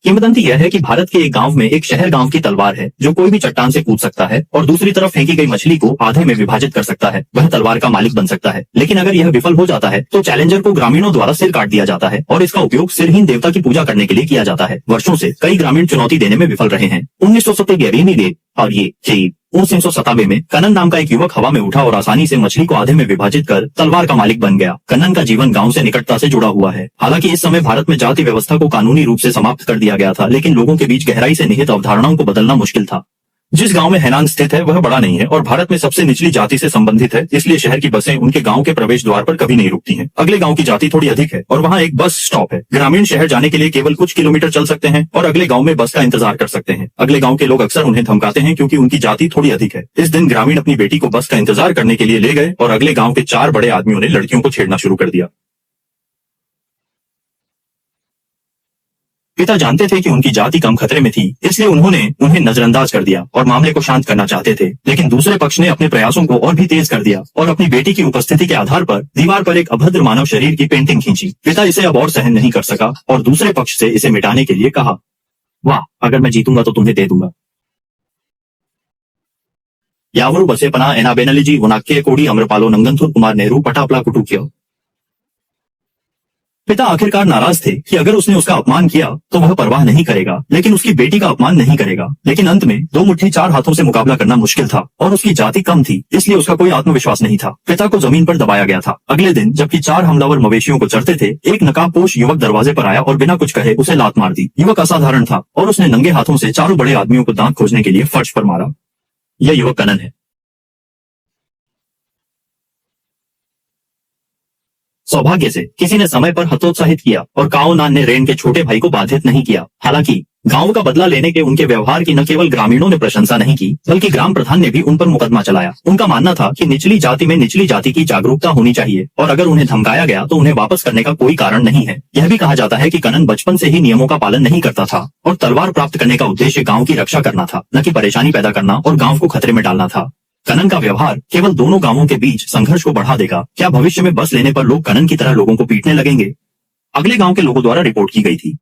किंवदंती यह है कि भारत के एक गांव में एक शहर गांव की तलवार है जो कोई भी चट्टान से कूद सकता है और दूसरी तरफ फेंकी गई मछली को आधे में विभाजित कर सकता है। वह तलवार का मालिक बन सकता है, लेकिन अगर यह विफल हो जाता है तो चैलेंजर को ग्रामीणों द्वारा सिर काट दिया जाता है और इसका उपयोग सिरहीन देवता की पूजा करने के लिए किया जाता है। वर्षों से कई ग्रामीण चुनौती देने में विफल रहे हैं। 1970 और ये 1997 में कनन नाम का एक युवक हवा में उठा और आसानी से मछली को आधे में विभाजित कर तलवार का मालिक बन गया। कनन का जीवन गांव से निकटता से जुड़ा हुआ है। हालांकि इस समय भारत में जाति व्यवस्था को कानूनी रूप से समाप्त कर दिया गया था, लेकिन लोगों के बीच गहराई से निहित अवधारणाओं को बदलना मुश्किल था। जिस गांव में हैनान स्थित है वह बड़ा नहीं है और भारत में सबसे निचली जाति से संबंधित है, इसलिए शहर की बसें उनके गांव के प्रवेश द्वार पर कभी नहीं रुकती हैं। अगले गांव की जाति थोड़ी अधिक है और वहां एक बस स्टॉप है। ग्रामीण शहर जाने के लिए केवल कुछ किलोमीटर चल सकते हैं और अगले गांव में बस का इंतजार कर सकते हैं। अगले गांव के लोग अक्सर उन्हें धमकाते हैं क्योंकि उनकी जाति थोड़ी अधिक है। इस दिन ग्रामीण अपनी बेटी को बस का इंतजार करने के लिए ले गए और अगले गांव के 4 बड़े आदमियों ने लड़कियों को छेड़ना शुरू कर दिया। पिता जानते थे कि उनकी जाति कम खतरे में थी, इसलिए उन्होंने उन्हें नजरअंदाज कर दिया और मामले को शांत करना चाहते थे। लेकिन दूसरे पक्ष ने अपने प्रयासों को और भी तेज कर दिया और अपनी बेटी की उपस्थिति के आधार पर दीवार पर एक अभद्र मानव शरीर की पेंटिंग खींची। पिता इसे अब और सहन नहीं कर सका और दूसरे पक्ष से इसे मिटाने के लिए कहा, वाह, अगर मैं जीतूंगा तो तुम्हें दे दूंगा। यावरू बसेपना एना बेनलीजी वनाक्य कोडी अम्रपालो नंगनथुर कुमार नेहरू पटापला कुटुक्य। पिता आखिरकार नाराज थे कि अगर उसने उसका अपमान किया तो वह परवाह नहीं करेगा, लेकिन उसकी बेटी का अपमान नहीं करेगा। लेकिन अंत में 2 मुट्ठी 4 हाथों से मुकाबला करना मुश्किल था और उसकी जाति कम थी, इसलिए उसका कोई आत्मविश्वास नहीं था। पिता को जमीन पर दबाया गया था। अगले दिन जबकि 4 हमलावर मवेशियों को चढ़ते थे, एक नकाबपोश युवक दरवाजे पर आया और बिना कुछ कहे उसे लात मार दी। युवक असाधारण था और उसने नंगे हाथों से 4 बड़े आदमियों को दांत खोजने के लिए फर्श पर मारा। यह युवक कनन है। सौभाग्य से किसी ने समय पर हतोत्साहित किया और काओनान ने रेन के छोटे भाई को बाधित नहीं किया। हालांकि गांव का बदला लेने के उनके व्यवहार की न केवल ग्रामीणों ने प्रशंसा नहीं की, बल्कि ग्राम प्रधान ने भी उन पर मुकदमा चलाया। उनका मानना था कि निचली जाति में निचली जाति की जागरूकता होनी चाहिए और अगर उन्हें धमकाया गया तो उन्हें वापस करने का कोई कारण नहीं है। यह भी कहा जाता है कि कनन बचपन से ही नियमों का पालन नहीं करता था और तलवार प्राप्त करने का उद्देश्य गाँव की रक्षा करना था, न कि परेशानी पैदा करना और गाँव को खतरे में डालना था। कनन का व्यवहार केवल दोनों गांवों के बीच संघर्ष को बढ़ा देगा। क्या भविष्य में बस लेने पर लोग कनन की तरह लोगों को पीटने लगेंगे? अगले गांव के लोगों द्वारा रिपोर्ट की गई थी।